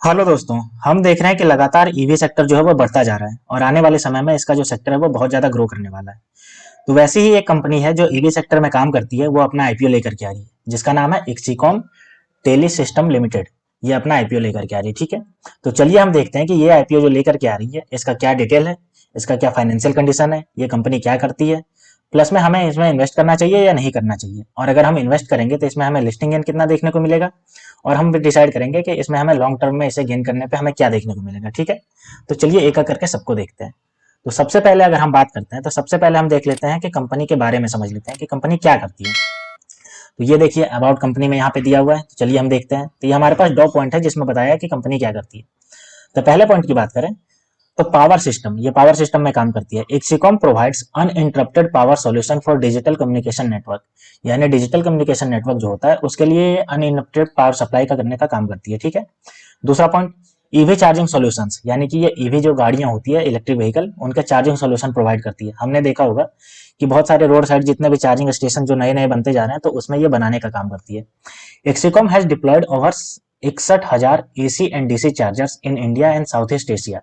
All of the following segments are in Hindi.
हेलो दोस्तों। हम देख रहे हैं कि लगातार ईवी सेक्टर जो है वो बढ़ता जा रहा है और आने वाले समय में इसका जो सेक्टर है वो बहुत ज़्यादा ग्रो करने वाला है। तो वैसे ही एक कंपनी है जो ईवी सेक्टर में काम करती है, वो अपना आईपीओ लेकर के आ रही है, जिसका नाम है इक्सिकॉम टेली सिस्टम लिमिटेड। ये अपना आईपीओ लेकर के आ रही है, ठीक है। तो चलिए हम देखते हैं कि ये आईपीओ जो लेकर के आ रही है, इसका क्या डिटेल है, इसका क्या फाइनेंशियल कंडीशन है, ये कंपनी क्या करती है, प्लस में हमें इसमें इन्वेस्ट करना चाहिए या नहीं करना चाहिए, और अगर हम इन्वेस्ट करेंगे तो इसमें हमें लिस्टिंग गेन कितना देखने को मिलेगा, और हम डिसाइड करेंगे कि इसमें हमें लॉन्ग टर्म में इसे गेन करने पे हमें क्या देखने को मिलेगा, ठीक है। तो चलिए एक एक करके सबको देखते हैं। तो सबसे पहले अगर हम बात करते हैं तो सबसे पहले हम देख लेते हैं कि कंपनी के बारे में समझ लेते हैं कि कंपनी क्या करती है। तो ये देखिए अबाउट कंपनी में यहाँ पे दिया हुआ है, तो चलिए हम देखते हैं। तो ये हमारे पास दो पॉइंट है जिसमें बताया है कि कंपनी क्या करती है। तो पहले पॉइंट की बात करें तो पावर सिस्टम, ये पावर सिस्टम में काम करती है। Exicom provides uninterrupted power solution for digital communication network, यानी डिजिटल कम्युनिकेशन नेटवर्क जो होता है उसके लिए अनइंटरप्टेड पावर सप्लाई का करने का काम करती है, ठीक है। दूसरा पॉइंट, ईवी चार्जिंग सॉल्यूशंस, यानी कि ये ईवी जो गाड़ियां होती है इलेक्ट्रिक व्हीकल, उनके चार्जिंग सॉल्यूशन प्रोवाइड करती है। हमने देखा होगा कि बहुत सारे रोड साइड जितने भी चार्जिंग स्टेशन जो नए नए बनते जा रहे हैं, तो उसमें ये बनाने का काम करती है। Exicom has deployed over 61,000 AC and DC chargers in India and South East Asia,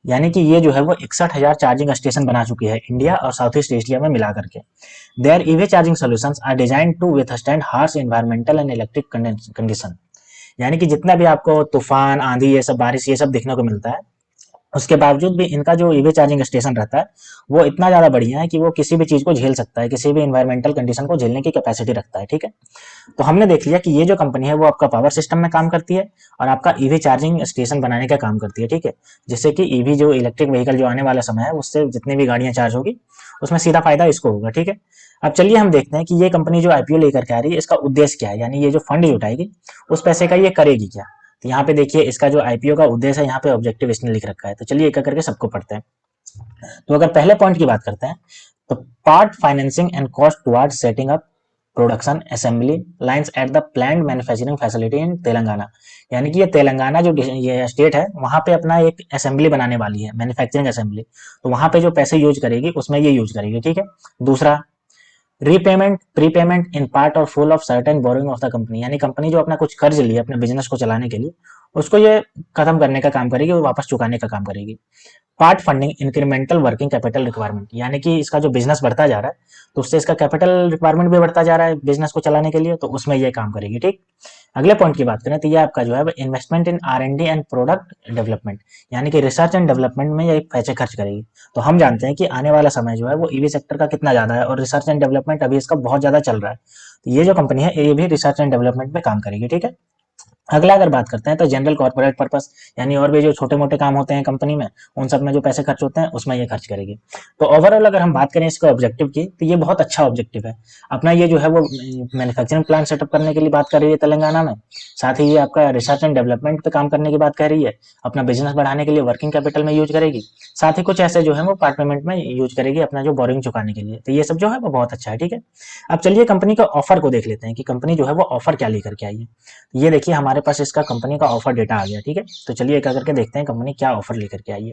यानी कि ये जो है वो 61,000 चार्जिंग स्टेशन बना चुकी है इंडिया और साउथ ईस्ट एशिया में मिला करके। Their EV charging solutions are design to withstand harsh environmental and electric condition, यानी कि जितना भी आपको तूफान आंधी ये सब बारिश ये सब देखने को मिलता है, उसके बावजूद भी इनका जो ईवी चार्जिंग स्टेशन रहता है वो इतना ज्यादा बढ़िया है कि वो किसी भी चीज को झेल सकता है, किसी भी इन्वायरमेंटल कंडीशन को झेलने की कैपेसिटी रखता है, ठीक है। तो हमने देख लिया कि ये जो कंपनी है वो आपका पावर सिस्टम में काम करती है और आपका ईवी चार्जिंग स्टेशन बनाने का काम करती है, ठीक है। जिससे कि ईवी जो इलेक्ट्रिक व्हीकल जो आने वाला समय है उससे जितनी भी गाड़ियां चार्ज होगी उसमें सीधा फायदा इसको होगा, ठीक है। अब चलिए हम देखते हैं कि ये कंपनी जो आईपीओ लेकर के आ रही है इसका उद्देश्य क्या है, यानी ये जो फंड जुटाएगी उस पैसे का ये करेगी क्या। तो यहाँ पे देखिए इसका जो आईपीओ का उद्देश्य है यहाँ पे ऑब्जेक्टिव इसने लिख रखा है। तो चलिए एक एक करके सबको पढ़ते हैं। तो अगर पहले पॉइंट की बात करते हैं तो part financing and cost toward setting up production assembly lines at the planned manufacturing facility in Telangana, यानी कि ये तेलंगाना जो ये स्टेट है वहां पे अपना एक असेंबली बनाने वाली है, मैन्युफैक्चरिंग असेंबली। तो वहां पे जो पैसे यूज करेगी उसमें ये यूज करेगी, ठीक है। दूसरा, रीपेमेंट प्रीपेमेंट इन पार्ट और full of certain borrowing of the company, यानी कंपनी जो अपना कुछ कर्ज लिया अपने बिजनेस को चलाने के लिए उसको ये खत्म करने का काम करेगी और वापस चुकाने का काम करेगी। Part funding incremental working capital requirement, यानी कि इसका जो बिजनेस बढ़ता जा रहा है तो उससे इसका कैपिटल रिक्वायरमेंट भी बढ़ता जा रहा है बिजनेस को चलाने के लिए, तो उसमें ये काम करेगी, ठीक। अगले पॉइंट की बात करें तो ये आपका जो है investment in are and D and product development, यानी कि रिसर्च एंड डेवलपमेंट में ये पैसे खर्च करेगी। तो हम जानते हैं कि आने वाला समय जो है वो ईवी सेक्टर का कितना ज्यादा है और रिसर्च एंड डेवलपमेंट अभी इसका बहुत ज्यादा चल रहा है। तो ये जो कंपनी है ये भी रिसर्च एंड डेवलपमेंट में काम करेगी, ठीक है। अगला अगर बात करते हैं तो जनरल कॉर्पोरेट पर्पस, यानी और भी जो छोटे मोटे काम होते हैं कंपनी में उन सब में जो पैसे खर्च होते हैं उसमें ये खर्च करेगी। तो ओवरऑल अगर हम बात करें इसके ऑब्जेक्टिव की तो ये बहुत अच्छा ऑब्जेक्टिव है। अपना ये जो है वो मैन्युफैक्चरिंग प्लांट सेटअप करने के लिए बात कर रही है तेलंगाना में, साथ ही ये आपका रिसर्च एंड डेवलपमेंट पे काम करने की बात कर रही है, अपना बिजनेस बढ़ाने के लिए वर्किंग कैपिटल में यूज करेगी, साथ ही कुछ ऐसे जो है वो पार्ट पेमेंट में यूज करेगी अपना जो बोरिंग चुकाने के लिए। तो ये सब जो है वो बहुत अच्छा है, ठीक है। अब चलिए कंपनी का ऑफर को देख लेते हैं कि कंपनी जो है वो ऑफर क्या लेकर के आई है। ये देखिए हमारे पास इसका कंपनी का ऑफर डेटा आ गया, ठीक है। तो चलिए एक करके देखते हैं कंपनी क्या ऑफर लेकर के आई है।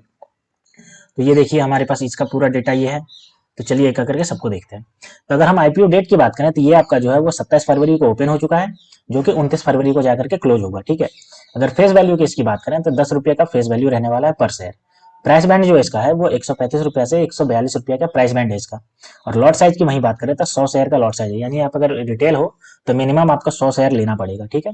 तो ये देखिए हमारे पास इसका पूरा डेटा ये है। तो चलिए एक करके सबको देखते हैं। तो अगर हम आईपीओ डेट की बात करें तो ये आपका जो है वो 27 फरवरी को ओपन हो चुका है, जो कि 29 फरवरी को जाकर के क्लोज होगा, ठीक है। अगर फेस वैल्यू की इसकी बात करें तो 10 रुपये का फेस वैल्यू रहने वाला है पर शेयर। प्राइस बैंड जो इसका है वो 135 रुपये से 142 रुपये का प्राइस बैंड है इसका। और लॉट साइज की वही बात करें तो 100 शेयर का लॉट साइज है, यानी आप अगर रिटेल हो तो मिनिमम आपको 100 शेयर लेना पड़ेगा, ठीक है।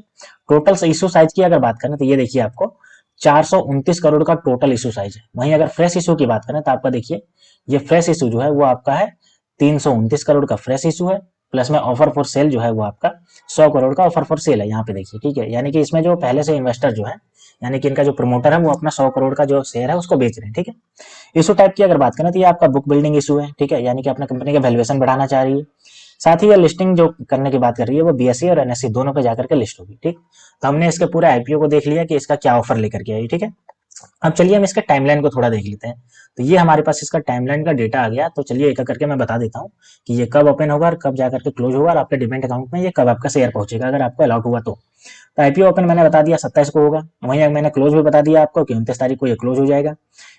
टोटल इशू साइज की अगर बात करें तो ये देखिए आपको 429 करोड़ का टोटल इशू साइज है। वहीं अगर फ्रेश इशू की बात करें तो आपका देखिए ये फ्रेश इशू जो है वो आपका है 329 करोड़ का फ्रेश इशू है, प्लस में ऑफर फॉर सेल जो है वो आपका 100 करोड़ का ऑफर फॉर सेल है यहाँ पे देखिए, ठीक है। यानी कि इसमें जो पहले से इन्वेस्टर जो है, यानी कि इनका जो प्रमोटर है वो अपना 100 करोड़ का जो शेयर है उसको बेच रहे हैं, ठीक है। इशू टाइप की अगर बात करें तो ये आपका बुक बिल्डिंग इशू है, ठीक है, यानी कि अपना कंपनी का वैल्यूएशन बढ़ाना चाह रही है। साथ ही ये लिस्टिंग जो करने की बात कर रही है वो बीएसई और एनएससी दोनों पे जाकर के लिस्ट होगी, ठीक। तो हमने इसके पूरे आईपीओ को देख लिया कि इसका क्या ऑफर लेकर के आई, ठीक है। अब चलिए हम इसके टाइमलाइन को थोड़ा देख लेते हैं। तो ये हमारे पास इसका टाइमलाइन का डेटा आ गया। तो चलिए एक एक करके मैं बता देता हूँ कि ये कब ओपन होगा और कब जाकर के क्लोज होगा और आपके डिमेंट अकाउंट में ये कब आपका शेयर पहुंचेगा अगर आपको अलॉट हुआ तो आईपीओ ओपन मैंने बता दिया 27 को होगा, वहीं मैंने क्लोज भी बता दिया आपको कि 29 तारीख को ये क्लोज हो जाएगा।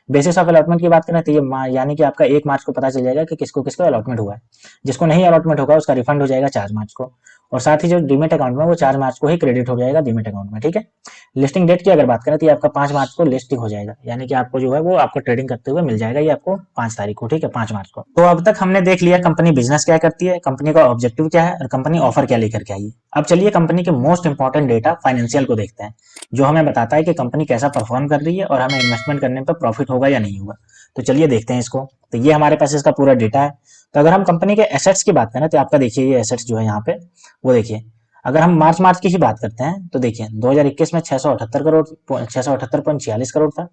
बेसिस ऑफ अलॉटमेंट की बात करें तो ये यानी कि आपका 1 मार्च को पता चल जाएगा कि किसको किसको अलॉटमेंट हुआ है। जिसको नहीं अलॉटमेंट होगा उसका रिफंड हो जाएगा 4 मार्च को। और साथ ही जो डीमेट अकाउंट में वो 4 मार्च को ही क्रेडिट हो जाएगा डीमेट अकाउंट में, ठीक है। लिस्टिंग डेट की अगर बात करें तो ये आपका 5 मार्च को लिस्टिंग हो जाएगा, यानी कि आपको जो है वो आपको ट्रेडिंग करते हुए मिल जाएगा ये आपको 5 तारीख को, ठीक है, 5 मार्च को। तो अब तक हमने देख लिया कंपनी बिजनेस क्या करती है, कंपनी का ऑब्जेक्टिव क्या है और कंपनी ऑफर क्या लेकर के आई है। अब चलिए कंपनी के मोस्ट इंपॉर्टेंट डेटा फाइनेंशियल को देखते हैं, जो हमें बताता है कि कंपनी कैसा परफॉर्म कर रही है और हमें इन्वेस्टमेंट करने पर प्रॉफिट होगा या नहीं होगा। तो चलिए देखते हैं इसको। तो ये हमारे पास इसका पूरा डेटा है। तो अगर हम कंपनी के एसेट्स की बात करें तो आपका देखिए ये एसेट्स जो है यहाँ पे वो देखिए, अगर हम मार्च की ही बात करते हैं तो देखिए 2021 में 678 करोड़ 678.46 करोड़ था।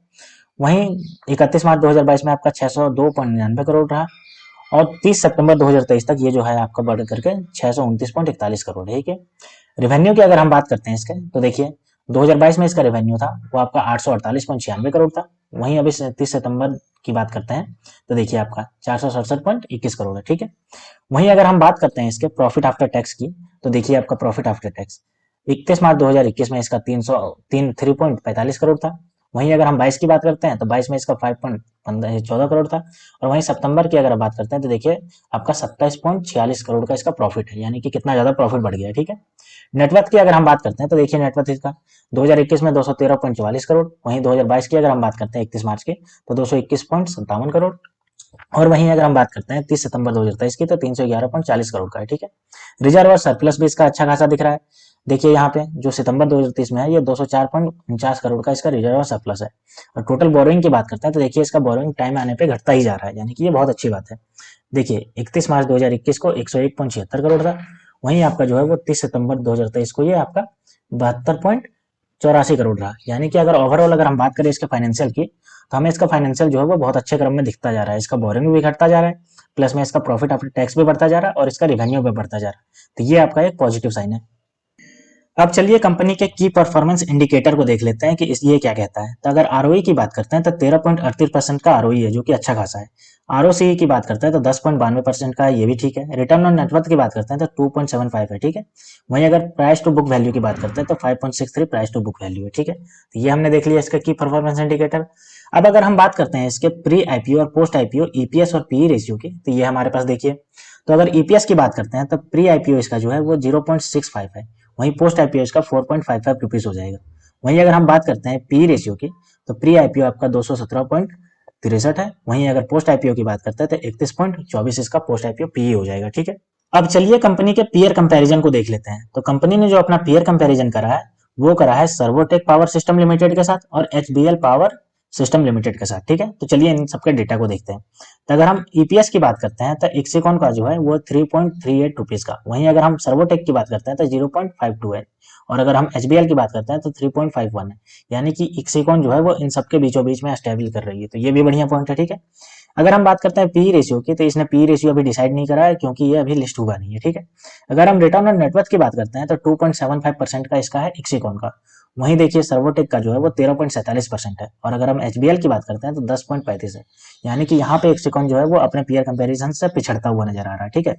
वहीं 31 मार्च 2022 में आपका 602.99 करोड़ रहा और 30 सितंबर 2023 तक ये जो है आपका बढ़ करके 629.41 करोड़ है, ठीक है। रेवेन्यू की अगर हम बात करते हैं इसके तो देखिए 2022 में इसका रेवेन्यू था वो आपका 848.96 करोड़ था। वहीं अभी 30 सितंबर की बात करते हैं तो देखिए आपका 467.21 करोड़ है, ठीक है। वहीं अगर हम बात करते हैं इसके प्रॉफिट आफ्टर टैक्स की तो देखिए आपका प्रॉफिट आफ्टर टैक्स 31 मार्च 2021 में इसका 3.45 करोड़ था। वहीं अगर हम 22 की बात करते हैं तो 22 में इसका 5.14 करोड़ था। और वहीं सितंबर की अगर बात करते हैं तो देखिए आपका 27.46 करोड़ का इसका प्रॉफिट है, यानी कि कितना ज्यादा प्रॉफिट बढ़ गया है, ठीक है। नेटवर्थ की अगर हम बात करते हैं तो देखिए नेटवर्थ इसका 2021 में 213.44 करोड़, वहीं 2022 की अगर हम बात करते हैं 31 मार्च की तो 221.57 करोड़। और वहीं अगर हम बात करते हैं 30 सितंबर 2023 की तो 311.40 करोड़ का है, ठीक है। रिजर्व और सरप्लस भी इसका अच्छा खासा दिख रहा है। देखिए यहाँ पे जो सितंबर 2023 में है ये 204.49 करोड़ का इसका रिजर्व और सरप्लस है। और टोटल बोरोइंग की बात करते हैं तो देखिए इसका बोरोइंग टाइम आने पे घटता ही जा रहा है, यानी कि ये बहुत अच्छी बात है। देखिए 31 मार्च 2021 को 101.76 करोड़ था। वहीं आपका जो है वो 30 सितंबर 2023 को ये आपका 72.84 करोड़ रहा। यानी कि अगर ओवरऑल अगर हम बात करें इसके फाइनेंशियल की तो हमें इसका फाइनेंशियल जो है वो बहुत अच्छे क्रम में दिखता जा रहा है। इसका बोरिंग भी घटता जा रहा है, प्लस में इसका प्रॉफिट आफ्टर टैक्स भी बढ़ता जा रहा है और इसका रेवेन्यू भी बढ़ता जा रहा है। तो ये आपका एक पॉजिटिव साइन है। अब चलिए कंपनी के की परफॉर्मेंस इंडिकेटर को देख लेते हैं कि ये क्या कहता है। तो अगर आरओई की बात करते हैं तो 13.38% का आरओई है, जो कि अच्छा खासा है। आरओसी की बात करते हैं तो 10.92% का है, ये भी ठीक है। रिटर्न ऑन नेटवर्थ की बात करते हैं तो 2.75 है, ठीक है। वहीं अगर प्राइस टू बुक वैल्यू की बात करते हैं तो 5.63 प्राइस टू बुक वैल्यू है, ठीक है। तो ये हमने देख लिया इसका की परफॉर्मेंस इंडिकेटर। अब अगर हम बात करते हैं इसके प्री आईपीओ और पोस्ट आईपीओ ईपीएस और पीई रेशियो की, तो ये हमारे पास देखिए। तो अगर ईपीएस की बात करते हैं तो प्री आईपीओ इसका जो है वो 0.65 है, वहीं पोस्ट आईपीओ इसका 4.55 रुपीज हो जाएगा। वहीं अगर हम बात करते हैं पी रेशियो की तो प्री आईपीओ आपका 217.63 है, वहीं अगर पोस्ट आईपीओ की बात करते हैं तो 31.24 इसका पोस्ट आईपीओ पीई हो जाएगा, ठीक है। अब चलिए कंपनी के पीयर कंपैरिजन को देख लेते हैं। तो कंपनी ने जो अपना पीयर कंपैरिजन करा है वो करा है सर्वोटेक पावर सिस्टम लिमिटेड के साथ और एचबीएल पावर सिस्टम लिमिटेड के साथ, ठीक है। तो चलिए इन सबके डेटा को देखते हैं। तो अगर हम ईपीएस की बात करते हैं तो इक्सिकॉन का जो है वो 3.38 रुपीज का, वहीं अगर हम सर्वोटेक की बात करते हैं तो 0.52 है, और अगर हम एचबीएल की बात करते हैं तो 3.51 है। यानी कि इक्सिकॉन जो है वो इन सबके बीचों बीच में स्टेबल कर रही है, तो ये भी बढ़िया पॉइंट है, ठीक है। अगर हम बात करते हैं पी रेशियो की तो इसने पी रेशियो अभी डिसाइड नहीं करा है, क्योंकि ये अभी लिस्ट हुआ नहीं है, ठीक है। अगर हम रिटर्न ऑन नेटवर्थ की बात करते हैं तो 2.75% का इसका है इक्सिकॉन का। वहीं देखिए सर्वोटेक का जो है वो 13.47% है, और अगर हम एचबीएल की बात करते हैं तो 10.35 है। यानी कि यहाँ पे इक्सिकॉन जो है वो अपने पीयर कंपैरिजन से पिछड़ता हुआ नजर आ रहा है, ठीक है।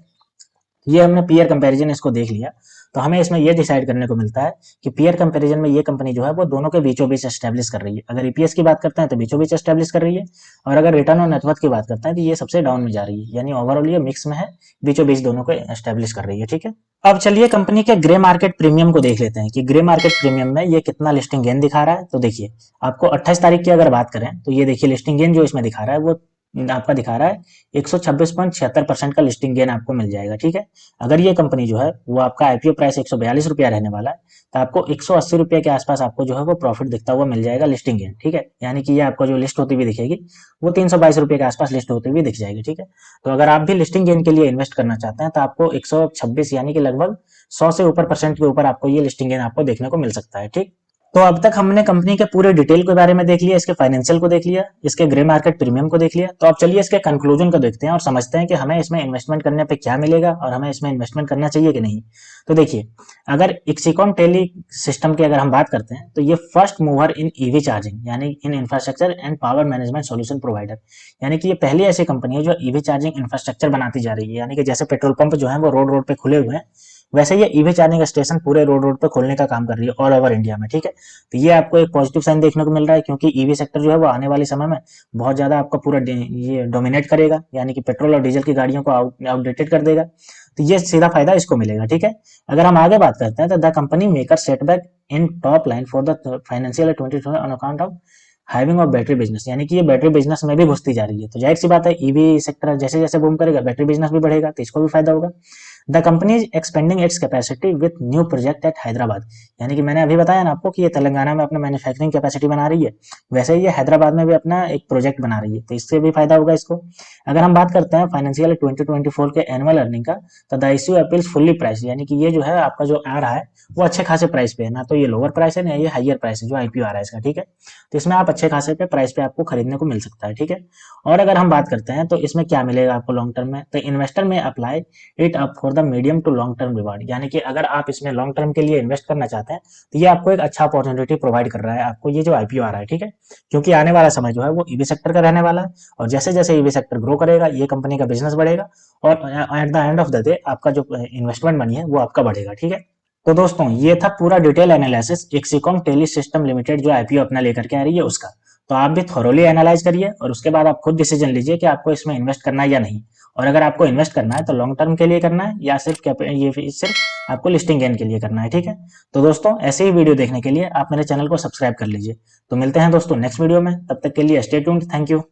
ये हमने पीयर कंपैरिजन इसको देख लिया। तो हमें इसमें ये डिसाइड करने को मिलता है कि पीयर कंपैरिजन में ये कंपनी जो है वो दोनों के बीचों बीच एस्टेब्लिश कर रही है। अगर ईपीएस की बात करते हैं तो बीचों बीच एस्टेब्लिश कर रही है, और अगर रिटर्न ऑन नेटवर्थ की बात करते हैं तो ये सबसे डाउन में जा रही है। यानी ओवरऑल ये मिक्स में है, बीचों बीच दोनों को एस्टेब्लिश कर रही है, ठीक है। अब चलिए कंपनी के ग्रे मार्केट प्रीमियम को देख लेते हैं कि ग्रे मार्केट प्रीमियम में ये कितना लिस्टिंग गेन दिखा रहा है। तो देखिए आपको 28 तारीख की अगर बात करें तो ये देखिए लिस्टिंग गेन जो इसमें दिखा रहा है वो आपका दिखा रहा है 126.76% का लिस्टिंग गेन आपको मिल जाएगा, ठीक है। अगर ये कंपनी जो है वो आपका आईपीओ प्राइस 142 रुपया रहने वाला है तो आपको 180 रुपये के आसपास आपको जो है वो प्रॉफिट दिखता हुआ मिल जाएगा लिस्टिंग गेन, ठीक है। यानी कि ये आपको जो लिस्ट होती हुई दिखेगी वो 322 रुपये के आसपास लिस्ट होती हुई दिख जाएगी, ठीक है। तो अगर आप भी लिस्टिंग गेन के लिए इन्वेस्ट करना चाहते हैं तो आपको 126 यानी कि लगभग 100 से ऊपर परसेंट के ऊपर आपको ये लिस्टिंग गेन आपको देखने को मिल सकता है, ठीक। तो अब तक हमने कंपनी के पूरे डिटेल के बारे में देख लिया, इसके फाइनेंशियल को देख लिया, इसके ग्रे मार्केट प्रीमियम को देख लिया। तो अब चलिए इसके कंक्लूजन को देखते हैं और समझते हैं कि हमें इसमें इन्वेस्टमेंट करने पे क्या मिलेगा और हमें इसमें इन्वेस्टमेंट करना चाहिए कि नहीं। तो देखिए अगर इक्सिकॉन टेली सिस्टम की अगर हम बात करते हैं तो ये फर्स्ट मूवर इन ईवी चार्जिंग यानी in infrastructure and power management solution provider, यानी कि ये पहली ऐसी कंपनी है जो ईवी चार्जिंग इंफ्रास्ट्रक्चर बनाती जा रही है। यानी कि जैसे पेट्रोल पंप जो है वो रोड रोड पे खुले हुए हैं, वैसे ये ईवी चार्जिंग स्टेशन पूरे रोड रोड पे खोलने का काम कर रही है ऑल ओवर इंडिया में, ठीक है। तो ये आपको एक पॉजिटिव साइन देखने को मिल रहा है, क्योंकि ईवी सेक्टर जो है वो आने वाले समय में बहुत ज्यादा आपका पूरा ये डोमिनेट करेगा, यानी कि पेट्रोल और डीजल की गाड़ियों को आउटडेटेड कर देगा। तो ये सीधा फायदा इसको मिलेगा, ठीक है। अगर हम आगे बात करते हैं तो the company maker setback in top line for the financial 2020 on account of hiving of battery business, यानी कि ये बैटरी बिजनेस में भी घुसती जा रही है। तो जाहिर सी बात है ईवी सेक्टर जैसे जैसे बूम करेगा बैटरी बिजनेस भी बढ़ेगा, तो इसको भी फायदा होगा। The company is expanding its capacity with new project at Hyderabad, यानी कि मैंने अभी बताया ना आपको कि ये तेलंगाना में अपना मैन्युफैक्चरिंग कैपेसिटी बना रही है, वैसे ही ये हैदराबाद में भी अपना एक प्रोजेक्ट बना रही है, तो इससे भी फायदा होगा इसको। अगर हम बात करते हैं फाइनेंशियल 2024 के एनुअल अर्निंग का, तो the issue appeals fully price, यानी कि ये जो है आपका जो आ रहा है वो अच्छे खासे प्राइस पे है, ना तो ये लोअर प्राइस है ना ये हाइयर प्राइस है जो आईपीओ आ रहा है इसका, ठीक है। तो इसमें आप अच्छे खासे पे प्राइस पे आपको खरीदने को मिल सकता है, ठीक है। और अगर हम बात करते हैं तो इसमें क्या मिलेगा आपको लॉन्ग टर्म में, तो इन्वेस्टर में apply it up for the medium to long term reward, यानी कि अगर आप इसमें लॉन्ग टर्म के लिए इन्वेस्ट करना चाहते हैं तो ये आपको एक अच्छा अपॉर्चुनिटी प्रोवाइड कर रहा है, आपको ये जो आईपीओ आ रहा है, ठीक है। क्योंकि आने वाला समय जो है वो ईवी सेक्टर का रहने वाला है, और जैसे जैसे ईवी सेक्टर ग्रो करेगा ये कंपनी का बिजनेस बढ़ेगा, और at the end of the day आपका जो इन्वेस्टमेंट मनी है वो आपका बढ़ेगा, ठीक है। तो दोस्तों ये था पूरा detail analysis Exicom Tele Systems Limited जो आईपीओ अपना लेकर के आ रही है उसका। तो आप भी थोरोली एनालाइज करिए और उसके बाद आप खुद डिसीजन लीजिए कि आपको इसमें इन्वेस्ट करना है या नहीं। और अगर आपको इन्वेस्ट करना है तो लॉन्ग टर्म के लिए करना है या सिर्फ आपको लिस्टिंग गेन के लिए करना है, ठीक है। तो दोस्तों ऐसे ही वीडियो देखने के लिए आप मेरे चैनल को सब्सक्राइब कर लीजिए। तो मिलते हैं दोस्तों नेक्स्ट वीडियो में, तब तक के लिए स्टे ट्यून्ड, थैंक यू।